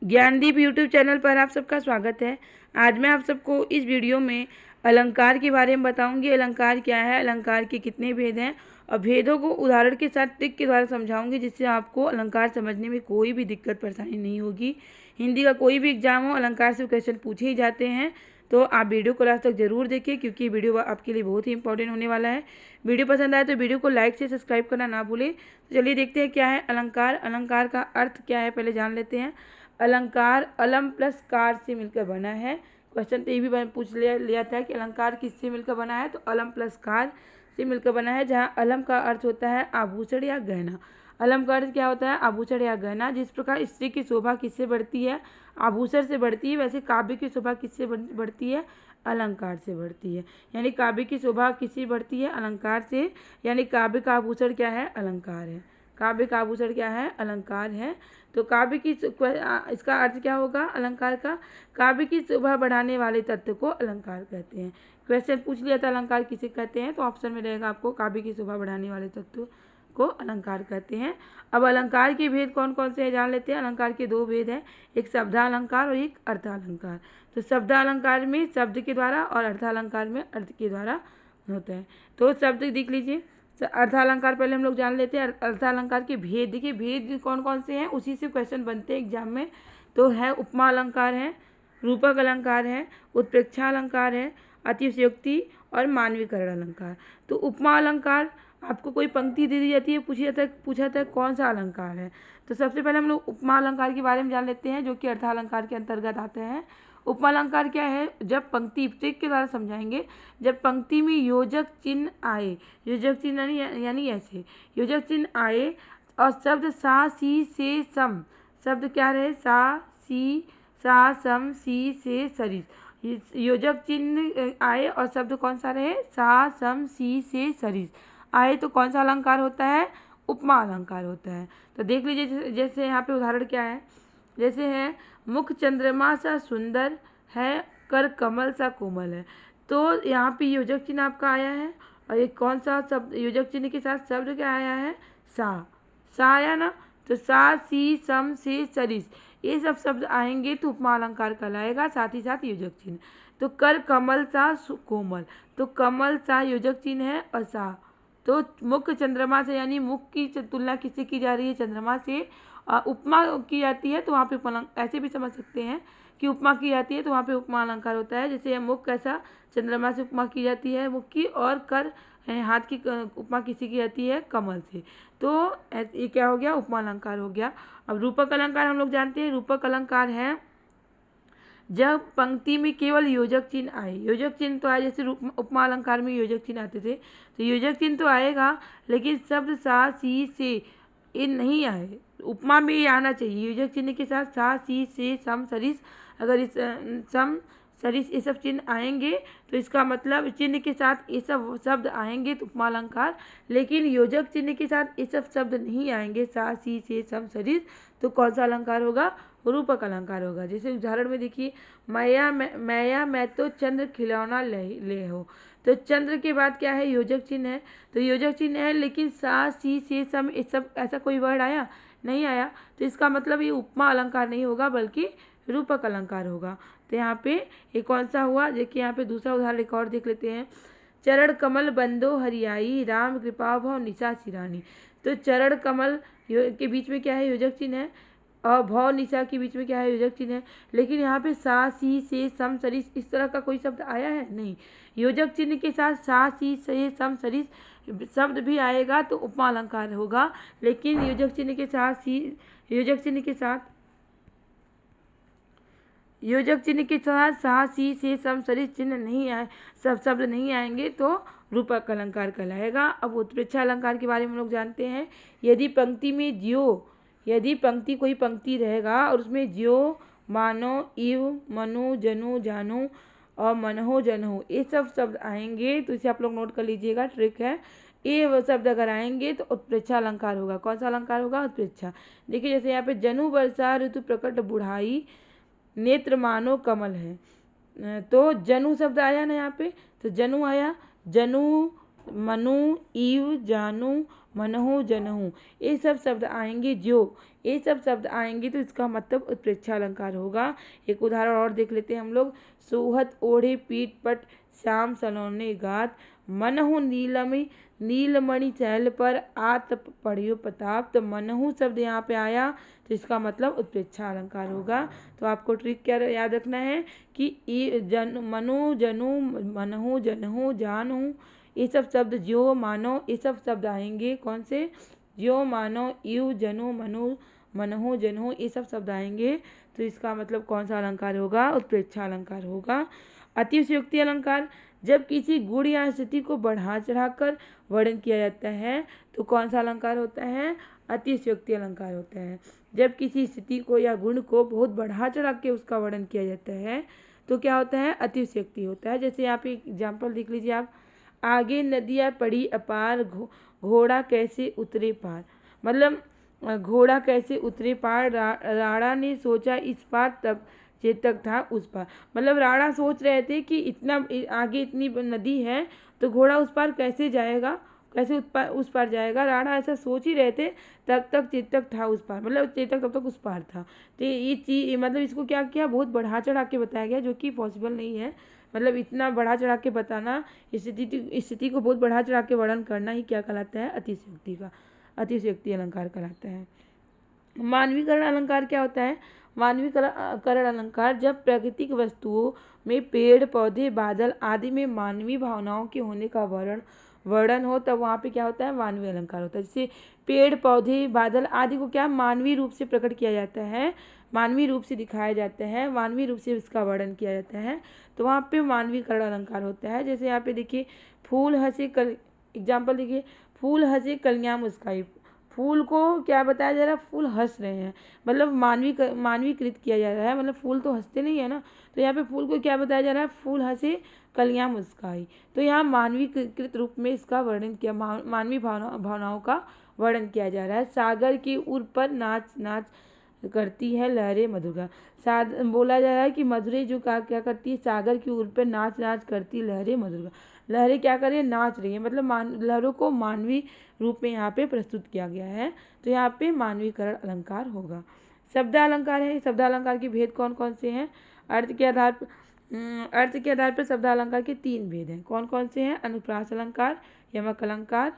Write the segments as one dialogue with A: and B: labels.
A: Gyandeep YouTube channel पर आप सबका स्वागत है। आज मैं आप सबको इस वीडियो में अलंकार के बारे में बताऊंगी। अलंकार क्या है, अलंकार के कितने भेद हैं और भेदों को उदाहरण के साथ ट्रिक के द्वारा समझाऊंगी, जिससे आपको अलंकार समझने में कोई भी दिक्कत परेशानी नहीं होगी। हिंदी का कोई भी एग्जाम हो, अलंकार से क्वेश्चन पूछे ही जाते हैं, तो आप वीडियो को लास्ट तक जरूर देखिए, क्योंकि वीडियो आपके लिए बहुत ही इंपॉर्टेंट होने वाला है। वीडियो पसंद आए तो वीडियो को लाइक से सब्सक्राइब करना ना भूलें। तो चलिए देखते हैं क्या है अलंकार। अलंकार का अर्थ क्या है पहले जान लेते हैं। अलंकार अलम प्लस कार से मिलकर बना है। क्वेश्चन तो ये भी पूछ लिया था कि अलंकार किससे मिलकर बना है, तो अलम प्लस कार से मिलकर बना है, जहाँ अलम का अर्थ होता है आभूषण या गहना। अलम का अर्थ क्या होता है, आभूषण या गहना। जिस प्रकार स्त्री की शोभा किससे बढ़ती है, आभूषण से बढ़ती है, वैसे काव्य की शोभा किससे बढ़ती है, अलंकार से बढ़ती है। यानी काव्य की शोभा किससे बढ़ती है, अलंकार से। यानी काव्य का आभूषण क्या है, अलंकार है। काव्य का आभूषण क्या है, अलंकार है। तो काव्य की इसका अर्थ क्या होगा अलंकार का, काव्य की शोभा बढ़ाने वाले तत्व को अलंकार कहते हैं। क्वेश्चन पूछ लिया था अलंकार किसे कहते हैं, तो ऑप्शन में रहेगा आपको काव्य की शोभा बढ़ाने वाले तत्व को अलंकार कहते हैं। अब अलंकार के भेद कौन कौन से हैं जान लेते हैं। अलंकार के दो भेद हैं, एक शब्दालंकार और एक अर्थालंकार। तो शब्दालंकार में शब्द के द्वारा और अर्थालंकार में अर्थ के द्वारा होता है। तो शब्द देख लीजिए, अर्थालंकार पहले हम लोग जान लेते हैं। अर्थालंकार के भेद देखिए, भेद कौन कौन से हैं, उसी से क्वेश्चन बनते हैं एग्जाम में। तो है उपमा अलंकार है, रूपक अलंकार है, उत्प्रेक्षा अलंकार है, अतिशयोक्ति और मानवीकरण अलंकार। तो उपमा अलंकार आपको कोई पंक्ति दे दी जाती है, पूछा था कौन सा अलंकार है। तो सबसे पहले हम लोग उपमा अलंकार के बारे में जान लेते हैं, जो कि अर्थालंकार के अंतर्गत आते हैं। उपमा अलंकार क्या है, जब पंक्ति ट्रिक के द्वारा समझाएंगे, जब पंक्ति में योजक चिन्ह आए, योजक चिन्ह यानी ऐसे योजक चिन्ह आए और शब्द सा सी से सम, शब्द क्या रहे, सा सी सा सम सी से सरिस, योजक चिन्ह आए और शब्द कौन सा रहे, सा सम सी से सरिस आए, तो कौन सा अलंकार होता है, उपमा अलंकार होता है। तो देख लीजिए, जैसे यहाँ पे उदाहरण क्या है, जैसे है मुख चंद्रमा सा सुंदर है, कर कमल सा कोमल है। तो यहाँ पे योजक चिन्ह आपका आया है और एक कौन सा शब्द योजक चिन्ह के साथ शब्द क्या आया है, सा आया ना। तो सा सी सम से सरिस, ये सब शब्द आएंगे तो उपमा अलंकार कहलाएगा, साथ ही साथ योजक चिन्ह। तो कर कमल सा कोमल, तो कमल सा योजक चिन्ह है और सा। तो मुख चंद्रमा से, यानी मुख की तुलना किससे की जा रही है, चंद्रमा से। उपमा की जाती है तो वहाँ पे ऐसे भी समझ सकते हैं कि उपमा की जाती है तो वहाँ पे उपमा अलंकार होता है। जैसे मुख कैसा, चंद्रमा से उपमा की जाती है मुख की, और कर हाथ की उपमा किसी की जाती है, कमल से। तो ये क्या हो गया, उपमा अलंकार हो गया। अब रूपक अलंकार हम लोग जानते हैं। रूपक अलंकार है जब पंक्ति में केवल योजक चिन्ह आए, योजक चिन्ह तो आए, जैसे उपमा अलंकार में योजक चिन्ह आते थे, तो योजक चिन्ह तो आएगा लेकिन शब्द सा सी से ये नहीं आए। उपमा में ये आना चाहिए, योजक चिन्ह के साथ सा सी से सम सरिस, अगर इस सम सरिस ये सब चिन्ह आएंगे तो इसका मतलब चिन्ह के साथ ये सब शब्द आएंगे तो उपमा अलंकार। लेकिन योजक चिन्ह के साथ ये सब शब्द नहीं आएंगे, सा सी से सम सरिस, तो कौन सा अलंकार होगा, रूपक अलंकार होगा। जैसे उदाहरण में देखिए, मैया मैं तो चंद्र खिलौना ले हो, तो चंद्र के बाद क्या है, योजक चिन्ह है। तो योजक चिन्ह है लेकिन सा सी से सम इस सब ऐसा कोई वर्ड आया नहीं आया, तो इसका मतलब ये उपमा अलंकार नहीं होगा बल्कि रूपक अलंकार होगा। तो यहाँ पे ये कौन सा हुआ, देखिए यहाँ पे दूसरा उदाहरण एक और देख लेते हैं। चरण कमल बंदो हरियाई, राम कृपा भव निशा सिरानी। तो चरण कमल के बीच में क्या है, योजक चिन्ह है, और भव निशा के बीच में क्या है, योजक चिन्ह है। लेकिन यहाँ पे सा सी से सम सरिस इस तरह का कोई शब्द आया है नहीं। योजक चिन्ह के साथ सा सी से सम सरिस शब्द भी आएगा तो उपमा अलंकार होगा, लेकिन योजक चिन्ह के साथ सा सी से सम सरिस चिन्ह नहीं आए, सब शब्द नहीं आएंगे तो रूपक अलंकार कहलाएगा। अब उत्प्रेक्षा अलंकार के बारे में हम लोग जानते हैं। यदि पंक्ति में यदि कोई पंक्ति रहेगा और उसमें ज्यो, मानो, इव, मनु, जनु, जानु और मनहो, जनहो ये सब शब्द आएंगे तो इसे आप लोग नोट कर लीजिएगा, ट्रिक है। ये शब्द अगर आएंगे तो उत्प्रेक्षा अलंकार होगा। कौन सा अलंकार होगा, उत्प्रेक्षा। देखिए जैसे यहाँ पे जनु वर्षा ऋतु प्रकट बुढ़ाई, नेत्र मानो कमल है, तो जनु शब्द आया ना यहाँ पे, तो जनु आया, जनु मनु, ईव, जानू, मनहु, जनहु, ये सब शब्द आएंगे ये सब शब्द आएंगे तो इसका मतलब उत्प्रेक्षा अलंकार होगा। एक उदाहरण और देख लेते हैं हम लोग। सोहत ओढ़े पीठ पट, श्याम सलोने गात, मनहु नीलमणि नीलमणि चहल पर, आत पढ़ियो प्रताप। तो मनहु शब्द यहाँ पे आया तो इसका मतलब उत्प्रेक्षा अलंकार होगा। तो आपको ट्रिक क्या याद रखना है कि मनु, जनू, मनहु, जनहु, जानू, ये सब शब्द ज्यो, मानो, ये सब शब्द आएंगे कौन से? ज्यो, मानो, यू, जनु, मनु, मनहु, जनहु, ये सब शब्द आएंगे तो इसका मतलब कौन सा अलंकार होगा? उत्प्रेक्षा अलंकार होगा। अतिशयोक्ति अलंकार, जब किसी गुण या स्थिति को बढ़ा चढ़ाकर वर्णन किया जाता है तो कौन सा अलंकार होता है? अतिशयोक्ति अलंकार होता है। जब किसी स्थिति को या गुण को बहुत बढ़ा चढ़ा के उसका वर्णन किया जाता है तो क्या होता है? अतिशयोक्ति होता है। जैसे यहाँ पे एग्जाम्पल देख लीजिए आप। आगे नदियाँ पड़ी अपार, घोड़ा कैसे उतरे पार। मतलब घोड़ा कैसे उतरे पार, राणा ने सोचा इस पार तब चेतक था उस पार। मतलब राणा सोच रहे थे कि इतना आगे इतनी नदी है तो घोड़ा उस पार कैसे जाएगा, कैसे उस पार जाएगा। राणा ऐसा सोच ही रहे थे तब तक चेतक था उस पार, मतलब चेतक तब तक उस पार था। तो ये चीज मतलब इसको क्या किया, बहुत बढ़ा चढ़ा के बताया गया जो कि पॉसिबल नहीं है। मतलब इतना बढ़ा चढ़ा के बताना, स्थिति को बहुत बढ़ा चढ़ा के वर्णन करना ही क्या कहलाता है? अतिशयोक्ति अलंकार कहलाता है। मानवीकरण अलंकार क्या होता है? मानवीकरण अलंकार, जब प्राकृतिक वस्तुओं में पेड़ पौधे बादल आदि में मानवीय भावनाओं के होने का वर्णन हो तब वहाँ पे क्या होता है? मानवीय अलंकार होता है। जैसे पेड़ पौधे बादल आदि को क्या मानवीय रूप से प्रकट किया जाता है, मानवीय रूप से दिखाया जाता है, मानवीय रूप से इसका वर्णन किया जाता है तो वहाँ पे मानवीकरण अलंकार होता है। जैसे यहाँ पे देखिए, फूल हंसे एग्जाम्पल देखिए, फूल हंसे कलियां मुस्काई। फूल को क्या बताया जा रहा है? फूल हंस रहे हैं, मतलब मानवीकृत किया जा रहा है। मतलब फूल तो हंसते नहीं है ना, तो यहाँ पे फूल को क्या बताया जा रहा है? फूल हंसे कलियां मुस्काई। तो यहाँ मानवीकृत रूप में इसका वर्णन किया, मानवीय भावनाओं का वर्णन किया जा रहा है। सागर की उर पर नाच नाच करती है लहरें मधुरा। बोला जा रहा है कि मधुरे जो क्या करती है? सागर की उर पर नाच नाच करती लहरें मधुरा। लहरें क्या कर रही है? नाच रही है। मतलब लहरों को मानवीय रूप में यहाँ पे प्रस्तुत किया गया है तो यहाँ पे मानवीकरण अलंकार होगा। शब्दालंकार है। शब्दालंकार के भेद कौन कौन से हैं? अर्थ के आधार पर शब्दालंकार के 3 भेद हैं। कौन कौन से हैं? अनुप्रास अलंकार, यमक अलंकार,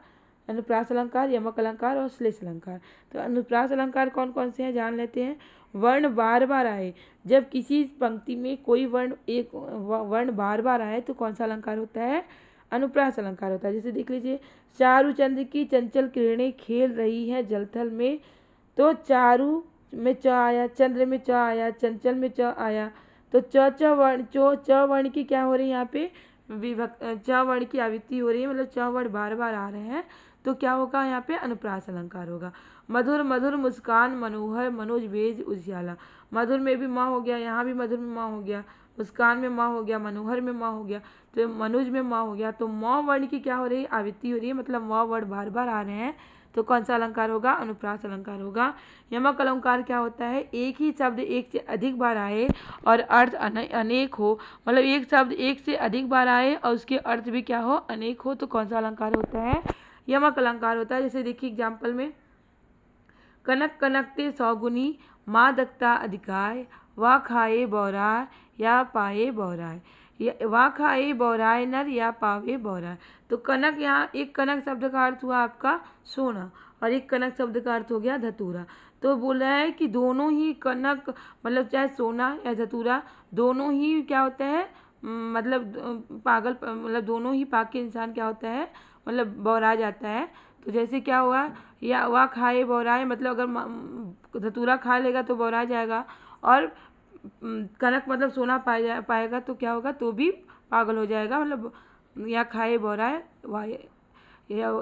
A: अनुप्रास अलंकार, यमक अलंकार और श्लेष अलंकार। तो अनुप्रास अलंकार कौन कौन से हैं जान लेते हैं। वर्ण बार बार आए, जब किसी पंक्ति में कोई एक वर्ण बार बार आए तो कौन सा अलंकार होता है? अनुप्रास अलंकार होता है। जैसे देख लीजिए, चारु चंद्र की चंचल किरणें खेल रही है जलथल में, तो चारु में च आया, चंद्र में च आया, चंचल में च आया, तो च वर्ण की क्या हो रही है यहाँ पे? च वर्ण की आवृत्ति हो रही है, मतलब च वर्ण बार बार आ रहे हैं तो क्या होगा यहाँ पे? अनुप्रास अलंकार होगा। मधुर मधुर मुस्कान मनोहर मनोज भेज उजियाला। मधुर में भी माँ हो गया, यहाँ भी मधुर में माँ हो गया, मुस्कान में माँ हो गया, मनोहर में माँ हो गया, तो मनुज में माँ हो गया। तो म वर्ण की क्या हो रही है? आवृत्ति हो रही है, मतलब म वर्ण बार बार आ रहे हैं तो कौन सा अलंकार होगा? अनुप्रास अलंकार होगा। यमक अलंकार क्या होता है? एक ही शब्द एक से अधिक बार आए और अर्थ अनेक हो, मतलब एक शब्द एक से अधिक बार आए और उसके अर्थ भी क्या हो? अनेक हो, तो कौन सा अलंकार होता है? यमक अलंकार होता है। जैसे देखिए एग्जाम्पल में, कनक कनकते सौगुनी, माँ दकता अधिकाय, वा खाए बौराय या पाए बौराय। वा खाए बौराय नर या पावे बौराय। तो कनक, यहाँ एक कनक शब्द का अर्थ हुआ आपका सोना और एक कनक शब्द का अर्थ हो गया धतूरा। तो बोल रहा है कि दोनों ही कनक, मतलब चाहे सोना या धतूरा, दोनों ही क्या होता है? मतलब पागल, मतलब दोनों ही पाक के इंसान क्या होता है? मतलब बौरा जाता है। तो जैसे क्या हुआ, या वा खाए बौराए, मतलब अगर धतूरा खा लेगा तो बौरा जाएगा, और कनक मतलब सोना पाएगा तो क्या होगा? तो भी पागल हो जाएगा। मतलब या खाए बौराए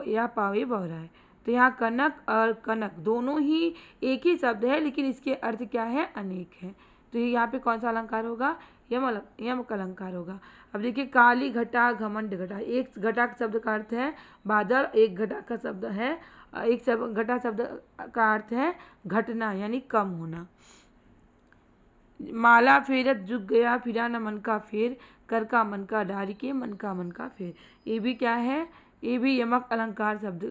A: या पावे बौराए। तो यहाँ कनक और कनक दोनों ही एक ही शब्द है लेकिन इसके अर्थ क्या है? अनेक है। तो यहाँ पे कौन सा अलंकार होगा? यमक अलंकार होगा। अब देखिए, काली घटा घमंड घटा। एक घटा शब्द का अर्थ है बादल, एक घटा का शब्द है, एक घटा शब्द का अर्थ है घटना यानी कम होना। माला फेरत झुक गया फिरा न मन का फेर, कर का मन का डारी के मन का फेर। ये भी क्या है? ये भी यमक अलंकार शब्द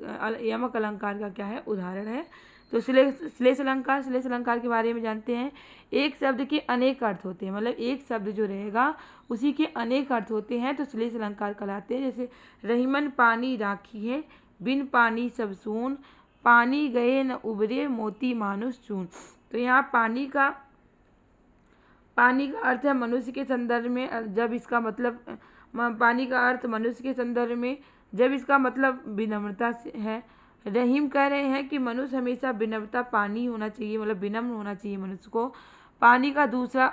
A: यमक अलंकार का क्या है, उदाहरण है। तो श्लेष अलंकार के बारे में जानते हैं। एक शब्द के अनेक अर्थ होते हैं, मतलब एक शब्द जो रहेगा उसी के अनेक अर्थ होते हैं, तो श्लेष अलंकार कहलाते हैं। जैसे रहीमन पानी राखी है, बिन पानी सब सून, पानी गए न उबरे, मोती मानुष चून। तो यहाँ पानी का अर्थ है मनुष्य के संदर्भ में, जब इसका मतलब पानी का अर्थ मनुष्य के संदर्भ में जब इसका मतलब विनम्रता से है। रहीम कह रहे हैं कि मनुष्य हमेशा विनम्रता पानी होना चाहिए, मतलब विनम्र होना चाहिए मनुष्य को। पानी का दूसरा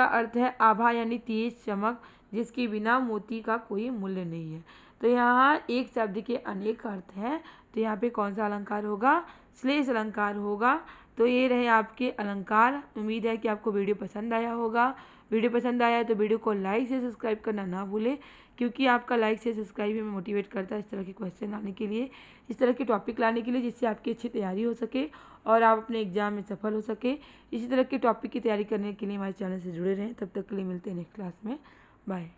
A: अर्थ है आभा यानी तेज चमक, जिसके बिना मोती का कोई मूल्य नहीं है। तो यहाँ एक शब्द के अनेक अर्थ हैं, तो यहाँ पे कौन सा अलंकार होगा, श्लेष अलंकार होगा। तो ये रहे आपके अलंकार। उम्मीद है कि आपको वीडियो पसंद आया होगा। वीडियो पसंद आया तो वीडियो को लाइक से सब्सक्राइब करना ना भूलें, क्योंकि आपका लाइक से सब्सक्राइब हमें मोटिवेट करता है इस तरह के क्वेश्चन लाने के लिए, इस तरह के टॉपिक लाने के लिए, जिससे आपकी अच्छी तैयारी हो सके और आप अपने एग्जाम में सफल हो सके। इसी तरह के टॉपिक की तैयारी करने के लिए हमारे चैनल से जुड़े रहें। तब तक के लिए मिलते हैं नेक्स्ट क्लास में। बाय।